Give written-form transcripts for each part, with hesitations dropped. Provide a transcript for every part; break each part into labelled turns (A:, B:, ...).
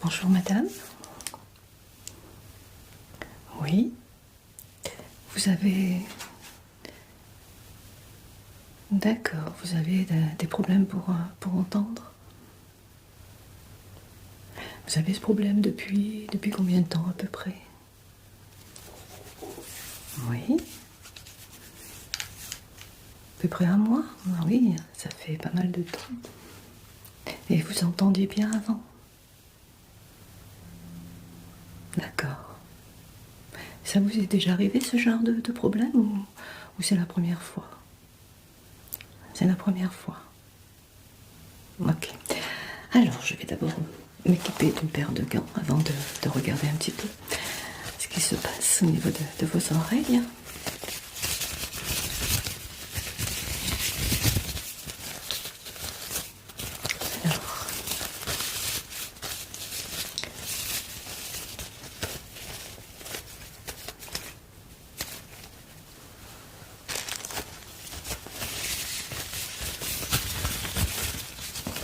A: Bonjour madame. Oui. Vous avez... D'accord, vous avez des problèmes pour entendre? Vous avez ce problème depuis combien de temps à peu près? Oui. À peu près un mois? Ah oui, ça fait pas mal de temps. Et vous entendiez bien avant? D'accord. Ça vous est déjà arrivé ce genre de problème ou c'est la première fois? C'est la première fois. Ok. Alors, je vais d'abord m'équiper d'une paire de gants avant de regarder un petit peu ce qui se passe au niveau de vos oreilles. Alors,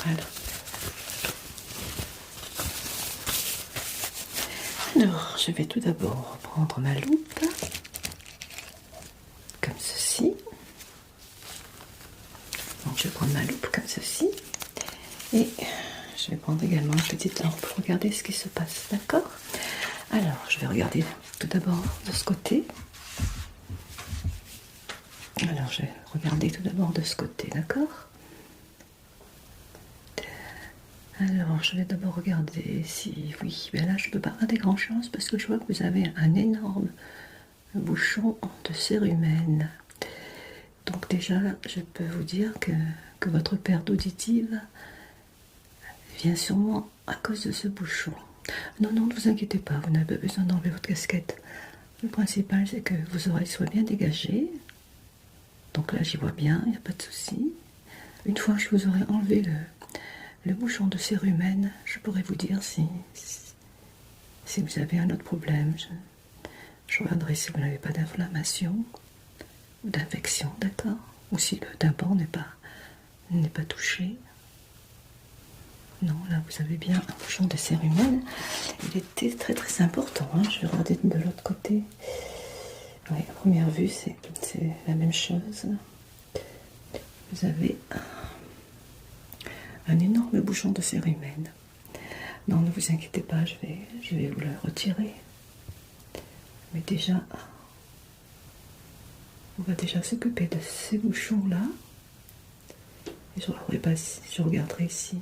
A: voilà. Alors, je vais tout d'abord prendre ma loupe, comme ceci. Donc, je vais prendre ma loupe comme ceci. Et je vais prendre également une petite lampe pour regarder ce qui se passe, d'accord? Alors, je vais regarder tout d'abord de ce côté. Alors, je vais regarder tout d'abord de ce côté, d'accord? Alors, je vais d'abord regarder si... Oui, mais là, je ne peux pas regarder grand-chose parce que je vois que vous avez un énorme bouchon de cérumen. Donc déjà, je peux vous dire que votre perte auditive vient sûrement à cause de ce bouchon. Non, non, ne vous inquiétez pas, vous n'avez pas besoin d'enlever votre casquette. Le principal, c'est que vos oreilles soient bien dégagées. Donc là, j'y vois bien, il n'y a pas de souci. Une fois que je vous aurai enlevé le bouchon de cérumen, je pourrai vous dire si vous avez un autre problème. Je regarderai si vous n'avez pas d'inflammation ou d'infection, d'accord? Ou si le tympan n'est pas touché. Non, là vous avez bien un bouchon de cérumen. Il était très très important, hein. Je vais regarder de l'autre côté. Oui, à première vue, c'est la même chose. Vous avez un énorme bouchon de cérumen. Non, ne vous inquiétez pas, je vais vous le retirer. Mais déjà, on va déjà s'occuper de ces bouchons-là. Et je regarderai ici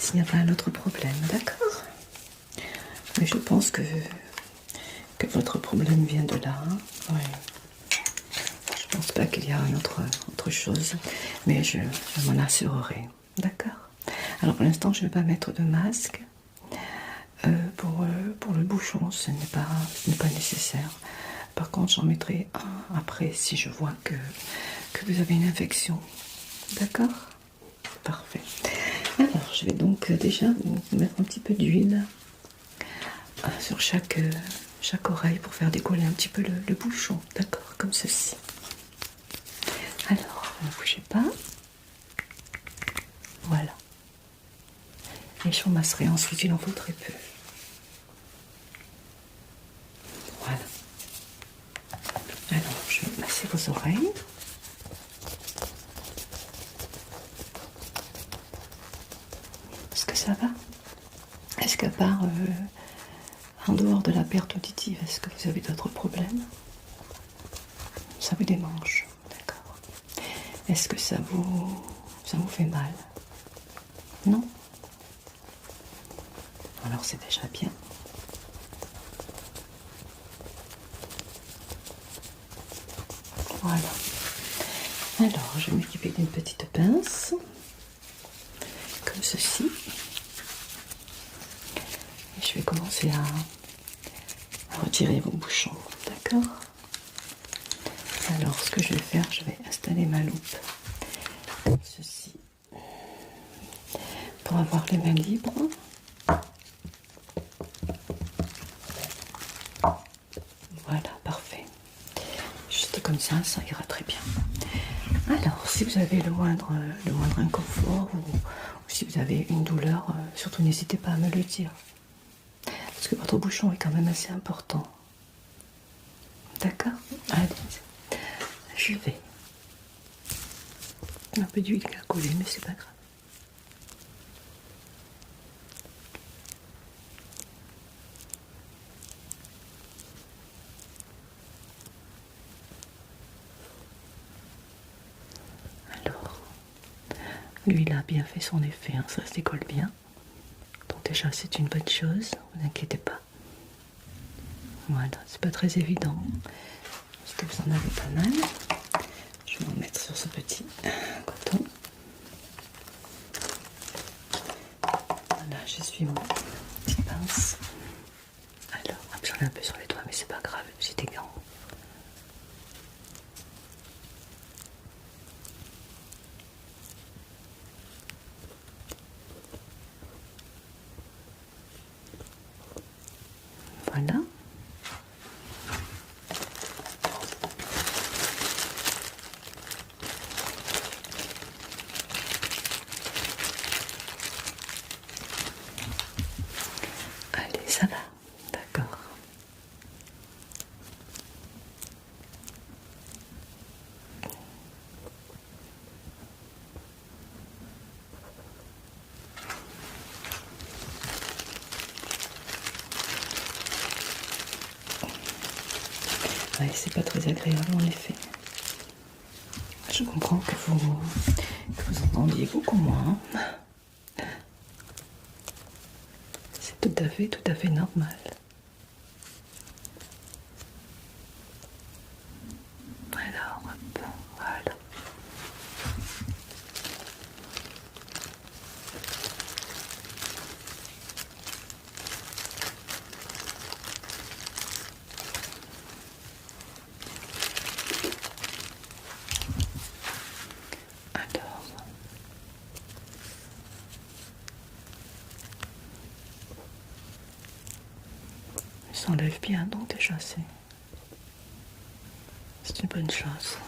A: s'il n'y a pas un autre problème, d'accord? Mais je pense que votre problème vient de là. Hein? Oui. Je pense pas qu'il y a une autre chose, mais je m'en assurerai, d'accord? Alors pour l'instant, je ne vais pas mettre de masque. Pour le bouchon, ce n'est pas nécessaire. Par contre, j'en mettrai un après si je vois que vous avez une infection. D'accord? Parfait. Alors, je vais donc déjà vous mettre un petit peu d'huile sur chaque oreille pour faire décoller un petit peu le bouchon. D'accord? Comme ceci. Alors, ne bougez pas. Voilà. Et je masserai ensuite, il en faut très peu. Voilà. Alors, je vais masser vos oreilles. Est-ce que ça va? Est-ce qu'à part, en dehors de la perte auditive, est-ce que vous avez d'autres problèmes? Ça vous démange, d'accord. Est-ce que ça vous fait mal? Non? Alors c'est déjà bien. Voilà. Alors, je vais m'équiper d'une petite pince, comme ceci. Et je vais commencer à retirer vos bouchons, d'accord? Alors, ce que je vais faire, je vais installer ma loupe, comme ceci, pour avoir les mains libres. Voilà, parfait. Juste comme ça ira très bien. Alors, si vous avez le moindre inconfort ou si vous vous avez une douleur, surtout n'hésitez pas à me le dire. Parce que votre bouchon est quand même assez important. D'accord? Allez, je vais. Un peu d'huile qui a collé, mais c'est pas grave. Alors, l'huile a bien fait son effet, hein, ça se décolle bien. Donc déjà, c'est une bonne chose, ne vous inquiétez pas. Voilà, c'est pas très évident, parce que vous en avez pas mal. Je vais en mettre sur ce petit coton. Voilà, j'essuie mon petite pince. Alors, j'en ai un peu sur les doigts, mais c'est pas grave, c'est des gants. Voilà. Allez, ça va, d'accord. Ouais, c'est pas très agréable en effet. Je comprends que vous entendiez beaucoup moins. C'est tout à fait normal. Alors, hop, voilà. Alors, il s'enlève bien, donc déjà c'est une bonne chose.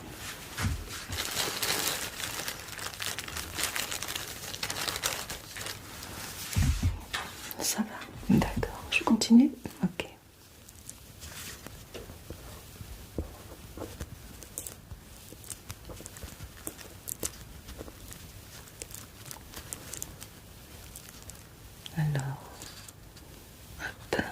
A: Ça va, d'accord. Je continue? Ok. Alors, hop.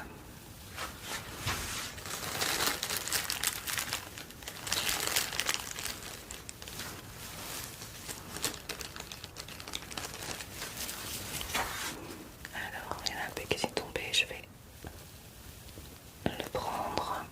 A: Alors, il y en a un peu qui s'est tombé, je vais le prendre.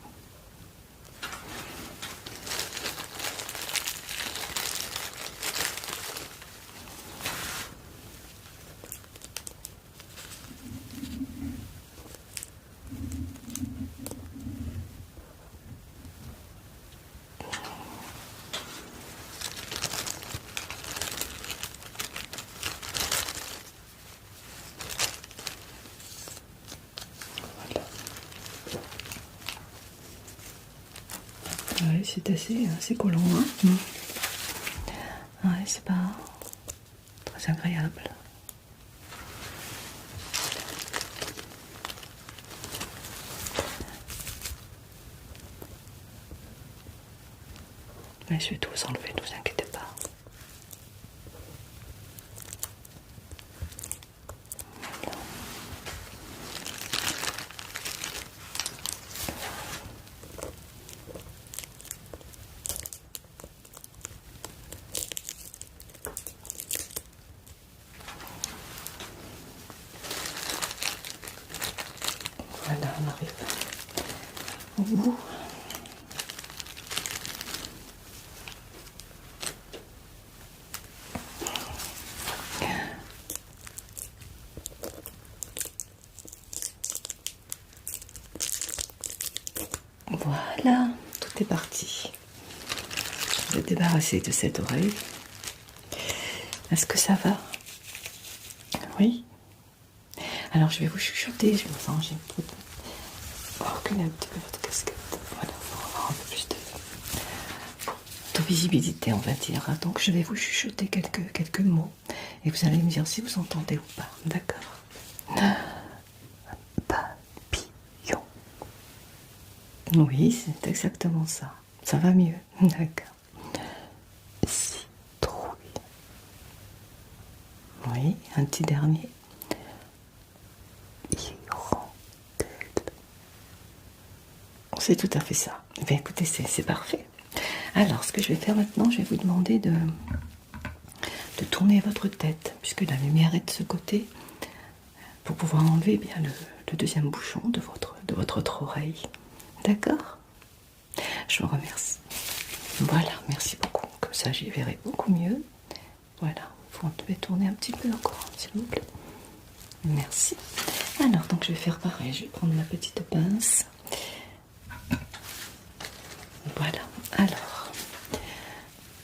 A: Ouais, c'est assez collant, hein. Ouais, c'est pas très agréable. Mais je vais tout vous enlever, ne vous inquiétez pas. Voilà, on arrive au bout. Voilà, tout est parti. Je vais me débarrasser de cette oreille. Est-ce que ça va? Oui. Alors je vais vous chuchoter, je vais vous ranger reculer un petit peu votre casquette. Voilà, pour avoir un peu plus de visibilité, on va dire. Donc je vais vous chuchoter quelques mots et vous allez me dire si vous entendez ou pas, d'accord? Papillon. Oui, c'est exactement ça. Ça va mieux, d'accord. Citrouille. Oui, un petit dernier. Hirondelle. C'est tout à fait ça. Eh bien, écoutez, c'est parfait. Alors, ce que je vais faire maintenant, je vais vous demander de tourner votre tête, puisque la lumière est de ce côté, pour pouvoir enlever bien le deuxième bouchon de votre autre oreille. D'accord? Je vous remercie. Voilà, merci beaucoup. Comme ça, j'y verrai beaucoup mieux. Voilà, vous devez tourner un petit peu encore, s'il vous plaît. Merci. Alors, donc je vais faire pareil. Je vais prendre ma petite pince. Voilà. Alors,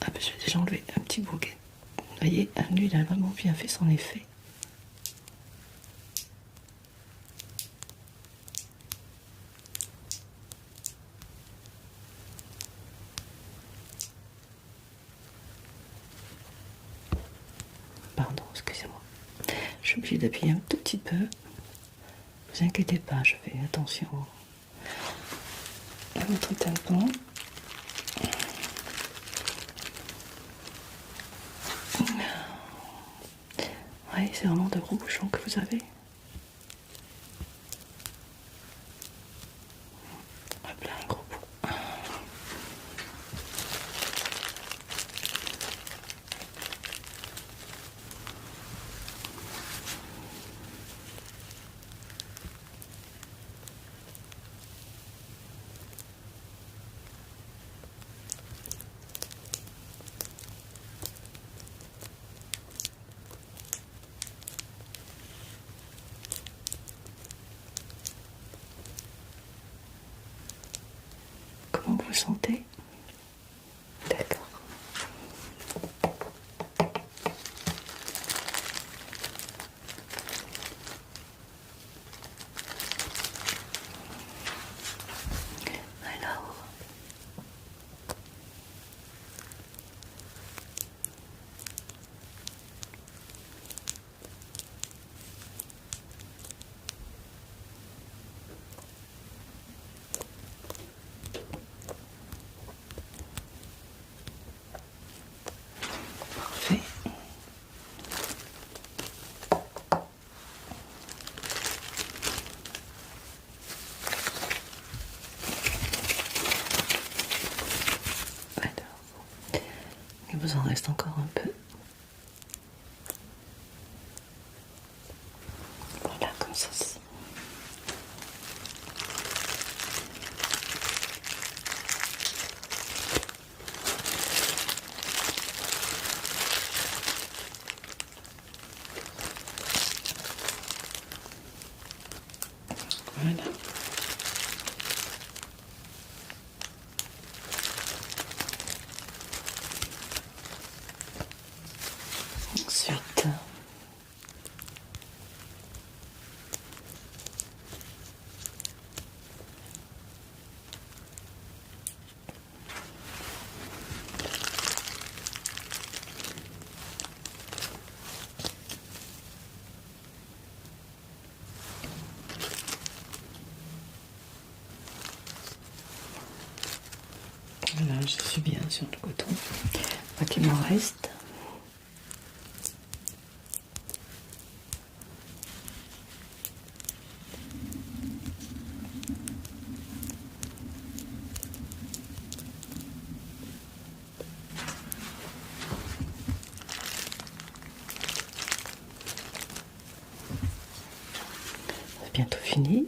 A: hop, je vais déjà enlever un petit bouquet. Vous voyez, l'huile a vraiment bien fait son effet. Pardon, excusez-moi. Je suis obligée d'appuyer un tout petit peu. Ne vous inquiétez pas, je fais attention à votre tympan. Oui, c'est vraiment de gros bouchons que vous avez. Hop là, un gros bout. Comment vous vous sentez? D'accord. Alors, parfait. Alors, il vous en reste encore un peu. Voilà, comme ça. Voilà. Ensuite, voilà, je suis bien sur le coton. Pas qu'il m'en reste. C'est bientôt fini.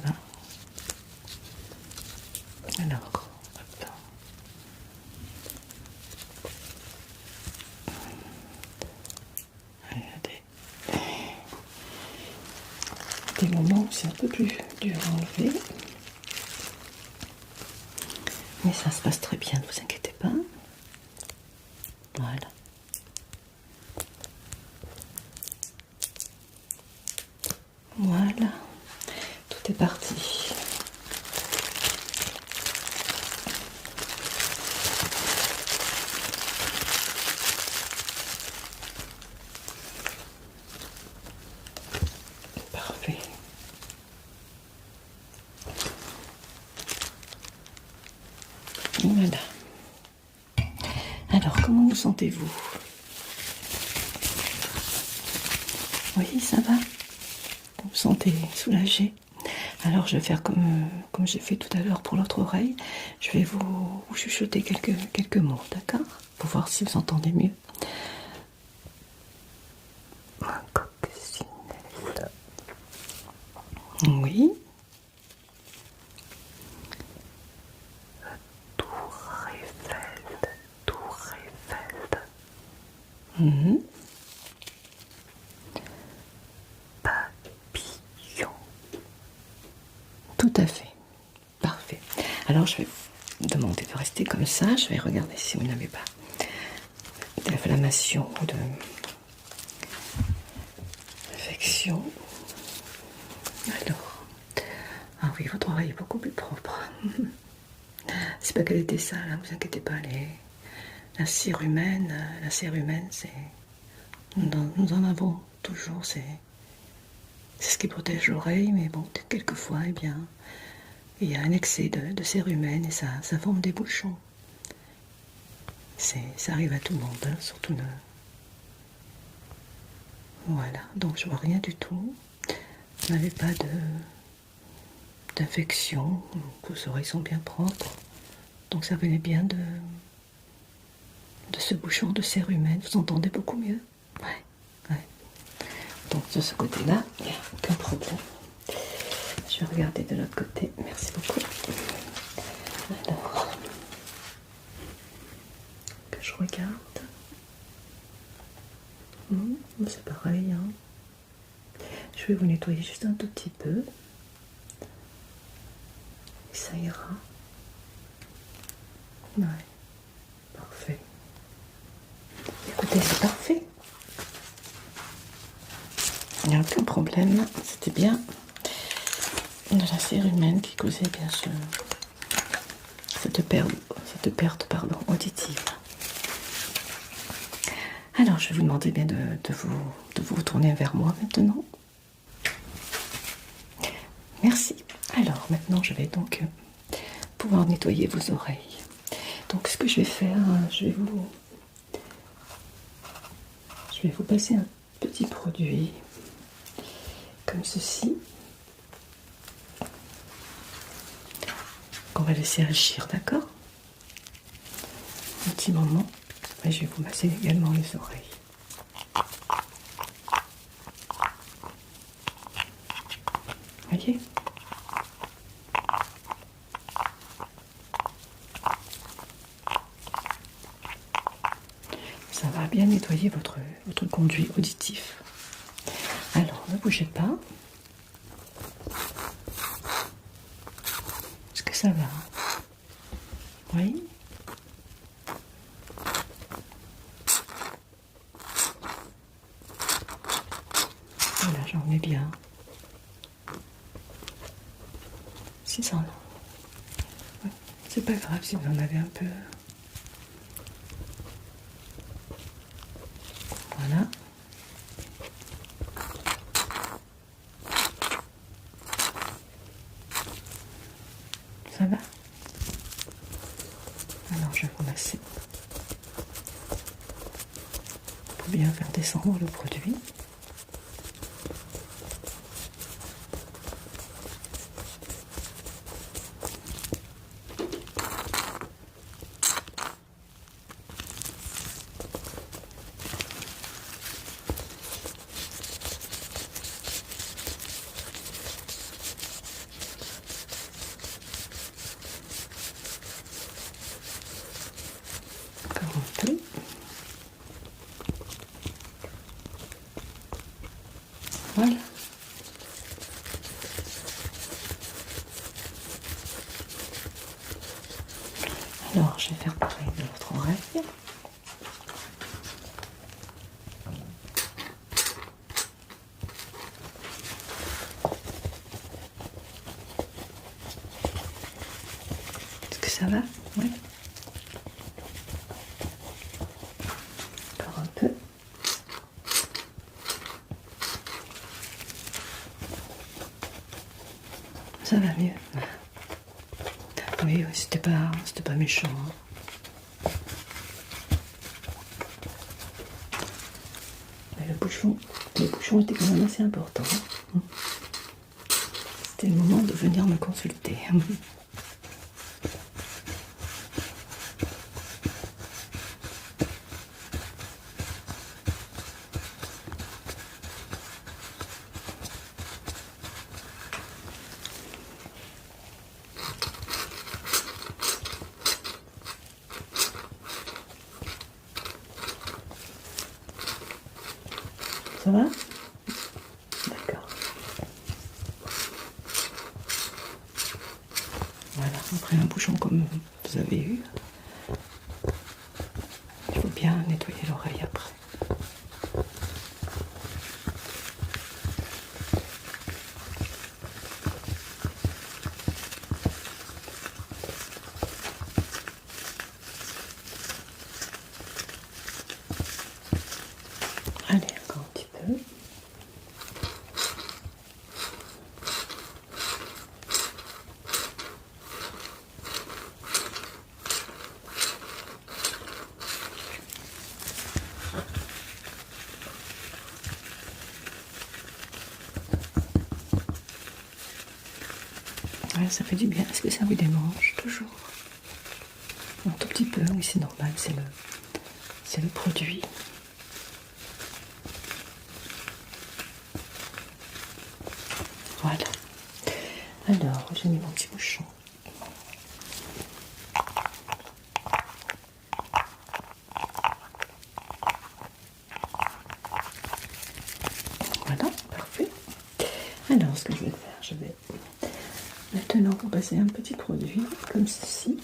A: Voilà. Alors, hop. Regardez. Des moments où c'est un peu plus dur à enlever. Mais ça se passe très bien, ne vous inquiétez pas. Voilà. Voilà. Tout est parti. Parfait. Voilà. Alors, comment vous sentez-vous? Oui, ça va? Vous vous sentez soulagé? Alors, je vais faire comme j'ai fait tout à l'heure pour l'autre oreille. Je vais vous chuchoter quelques mots, d'accord? Pour voir si vous entendez mieux. Coccinelle. Oui. Tour Eiffel. Tour Eiffel. Mhm. Papillon. Tout à fait. Parfait. Alors, je vais vous demander de rester comme ça. Je vais regarder si vous n'avez pas d'inflammation ou d'infection. Alors, ah oui, votre oreille est beaucoup plus propre. C'est pas qu'elle était sale, hein, vous inquiétez pas. La cire humaine, c'est, nous en avons toujours. C'est ce qui protège l'oreille, mais bon, quelquefois, eh bien, il y a un excès de cire humaine et ça forme des bouchons. Ça arrive à tout le monde, hein, surtout nous. Voilà, donc je vois rien du tout. Vous n'avez pas d'infection, vos oreilles sont bien propres. Donc ça venait bien de ce bouchon de cire humaine. Vous entendez beaucoup mieux? Ouais. Donc de ce côté-là, il n'y a aucun problème. Je vais regarder de l'autre côté. Merci beaucoup. Alors, que je regarde. C'est pareil. Hein. Je vais vous nettoyer juste un tout petit peu. Et ça ira. Ouais. Parfait. Écoutez, c'est parfait. Il n'y a aucun problème. C'était bien de la cire humaine qui causait bien cette perte auditive. Alors, je vais vous demander bien de vous retourner vers moi maintenant. Merci. Alors, maintenant, je vais donc pouvoir nettoyer vos oreilles. Donc, ce que je vais faire, je vais vous passer un petit produit comme ceci qu'on va laisser agir, d'accord? Un petit moment. Et je vais vous masser également les oreilles. Voyez? Ça va bien nettoyer votre conduit auditif. Alors, ne bougez pas. Est-ce que ça va? Oui? Voilà, j'en mets bien. Si ça en a. C'est pas grave si vous en avez un peu. Voilà. Ça va? Alors je vais vous masser pour bien faire descendre le produit. Encore un peu. Avec de l'autre oreille. Est-ce que ça va? Oui. Encore un peu. Ça va mieux. Oui, c'était pas méchant. Mais le bouchon était quand même assez important. C'était le moment de venir me consulter. Ça va? D'accord. Voilà, après un bouchon comme vous avez eu, il faut bien nettoyer l'oreille après. Allez, encore un petit peu. Ouais, ça fait du bien. Est-ce que ça vous démange toujours? Un tout petit peu, oui, c'est normal, c'est le produit. Voilà. Alors, j'ai mis mon petit bouchon. Voilà, parfait. Alors, ce que je vais faire, je vais maintenant passer un petit produit comme ceci,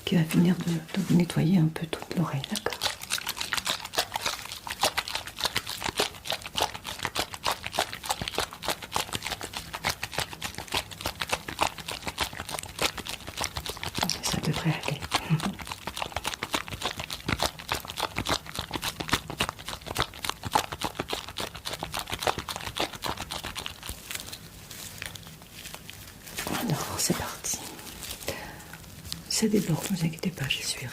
A: qui va finir de vous nettoyer un peu toute l'oreille, d'accord? Ça devrait aller. Alors, c'est parti. Ça déborde, ne vous inquiétez pas, j'y suis.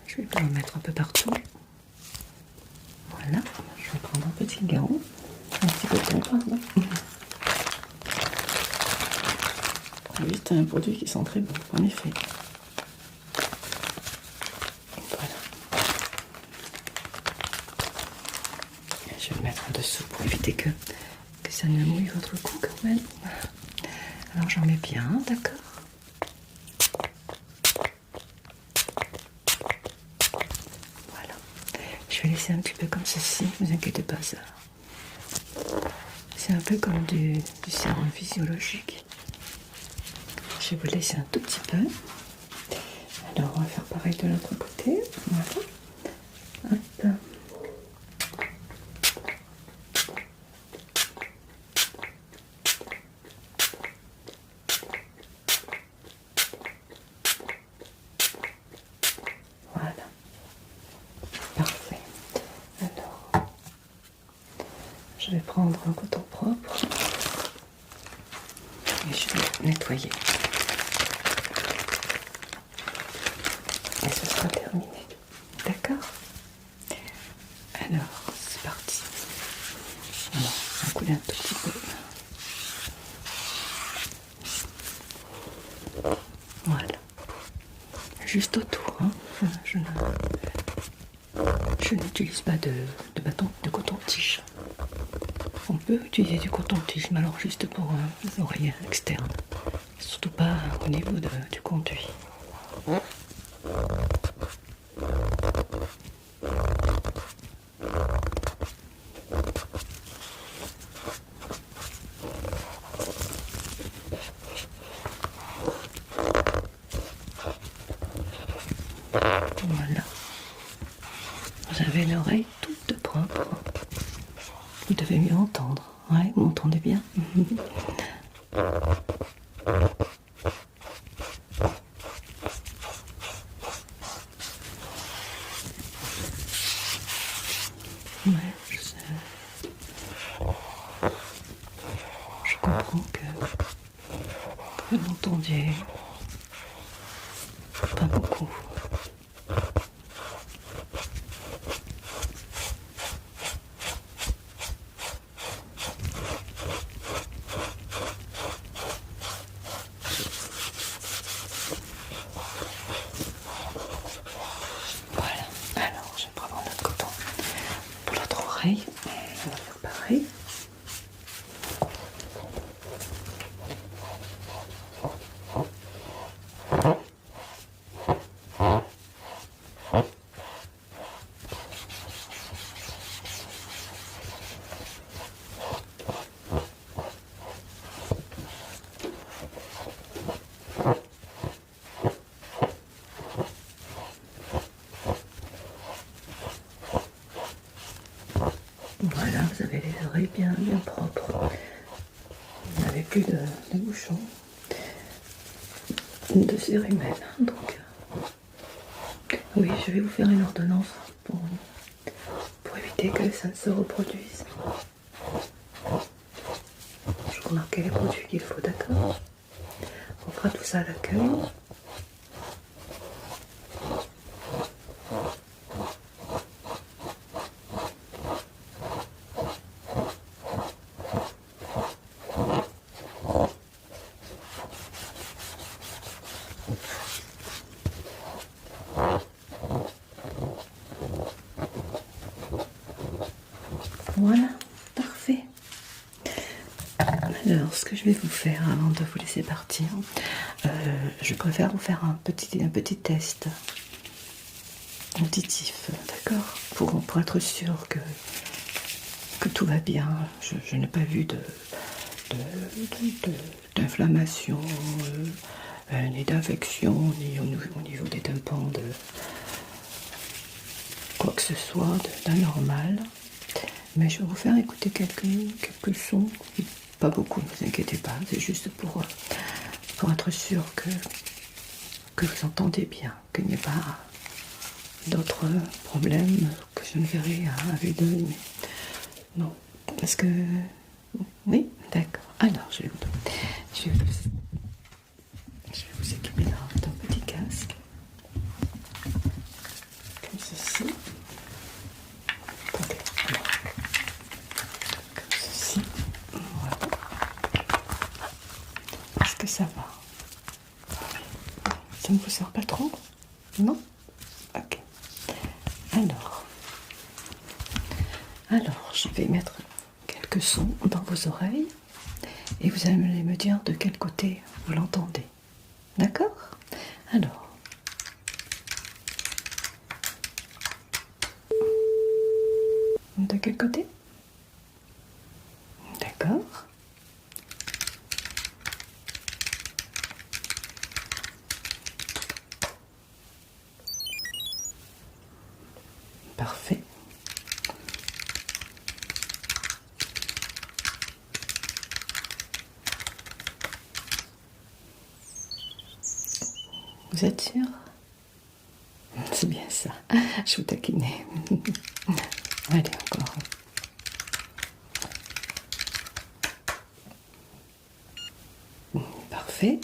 A: Je vais le mettre un peu partout. Voilà, je vais prendre un petit gant. Un petit peu de temps, pardon. Oui, c'est un produit qui sent très bon, en effet. Voilà. Je vais le mettre en dessous pour éviter que ça ne mouille votre cou quand même. Alors j'en mets bien, d'accord? Voilà. Je vais laisser un petit peu comme ceci, ne vous inquiétez pas, ça. C'est un peu comme du sérum physiologique. Je vais vous laisser un tout petit peu. Alors on va faire pareil de l'autre côté. Voilà. Hop. Voilà. Parfait. Alors, je vais prendre un coton propre et je vais nettoyer. Et ce sera terminé. D'accord? Alors, c'est parti. Alors, on va couler un tout petit peu. Voilà. Juste autour. Hein. Je n'utilise pas de bâton de coton-tige. On peut utiliser du coton-tige, mais alors juste pour l'oreille externe. Surtout pas au niveau du conduit. Voilà. Vous avez l'oreille toute propre. Vous devez mieux entendre. Ouais, vous m'entendez bien? Ouais, je sais. Je comprends que vous l'entendiez pas beaucoup. Voilà, alors je vais prendre un autre coton pour l'autre oreille. On va faire pareil. Voilà, vous avez les oreilles bien propres. Vous n'avez plus de bouchons de cérumen. Donc, oui, je vais vous faire une ordonnance pour éviter que ça ne se reproduise. Je vous marquerai les produits qu'il faut, d'accord? On fera tout ça à l'accueil. Voilà, parfait. Alors, ce que je vais vous faire avant de vous laisser partir, je préfère vous faire un petit test auditif, d'accord, pour être sûr que tout va bien. Je n'ai pas vu d'inflammation, ni d'infection, ni au niveau des tympans, de quoi que ce soit d'anormal. Mais je vais vous faire écouter quelques sons, pas beaucoup, ne vous inquiétez pas, c'est juste pour être sûr que vous entendez bien, qu'il n'y ait pas d'autres problèmes que je ne verrai à vue d'œil. Non, parce que... Oui, d'accord. Alors, je vais vous équiper d'un petit casque, comme ceci. Attendez, alors, comme ceci. Voilà. Est-ce que ça va? Ça ne vous sert pas trop? Non? Ok. Alors, je vais mettre quelques sons dans vos oreilles et vous allez me dire de quel côté vous l'entendez. D'accord? Alors. De quel côté? D'accord. Parfait. Vous êtes sûr? C'est bien ça. Je vous taquinais. Allez, encore. Parfait.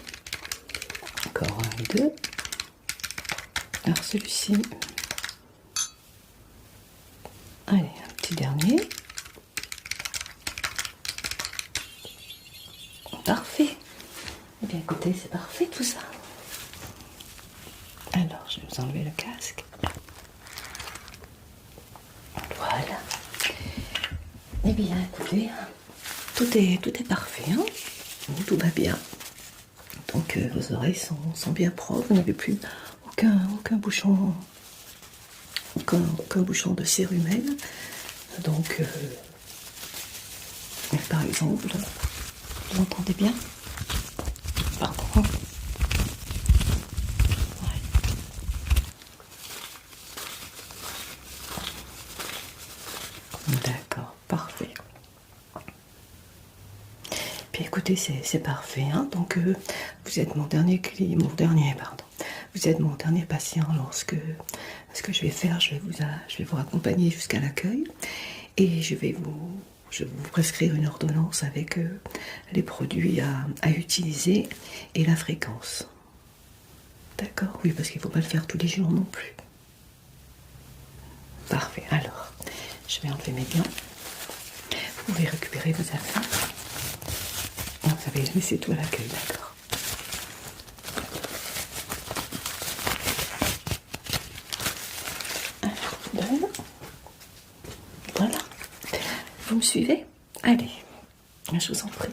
A: Encore un et deux. Alors celui-ci. Allez, un petit dernier. Parfait. Eh bien écoutez, c'est parfait tout ça. Alors, je vais vous enlever le casque. Voilà. Eh bien, écoutez, tout est parfait, hein. Tout va bien. Donc, vos oreilles sont bien propres. Vous n'avez plus aucun bouchon, aucun bouchon de cérumen. Donc, par exemple, vous entendez bien? Pardon. écoutez, c'est parfait. Hein. Donc, vous êtes mon dernier client, vous êtes mon dernier patient. Ce que je vais faire, je vais vous accompagner jusqu'à l'accueil et je vais vous prescrire une ordonnance avec les produits à utiliser et la fréquence. D'accord? Oui, parce qu'il ne faut pas le faire tous les jours non plus. Parfait. Alors, je vais enlever mes gants. Vous pouvez récupérer vos affaires. Vous avez laissé tout à l'accueil, d'accord. Alors, voilà. Vous me suivez? Allez, je vous en prie.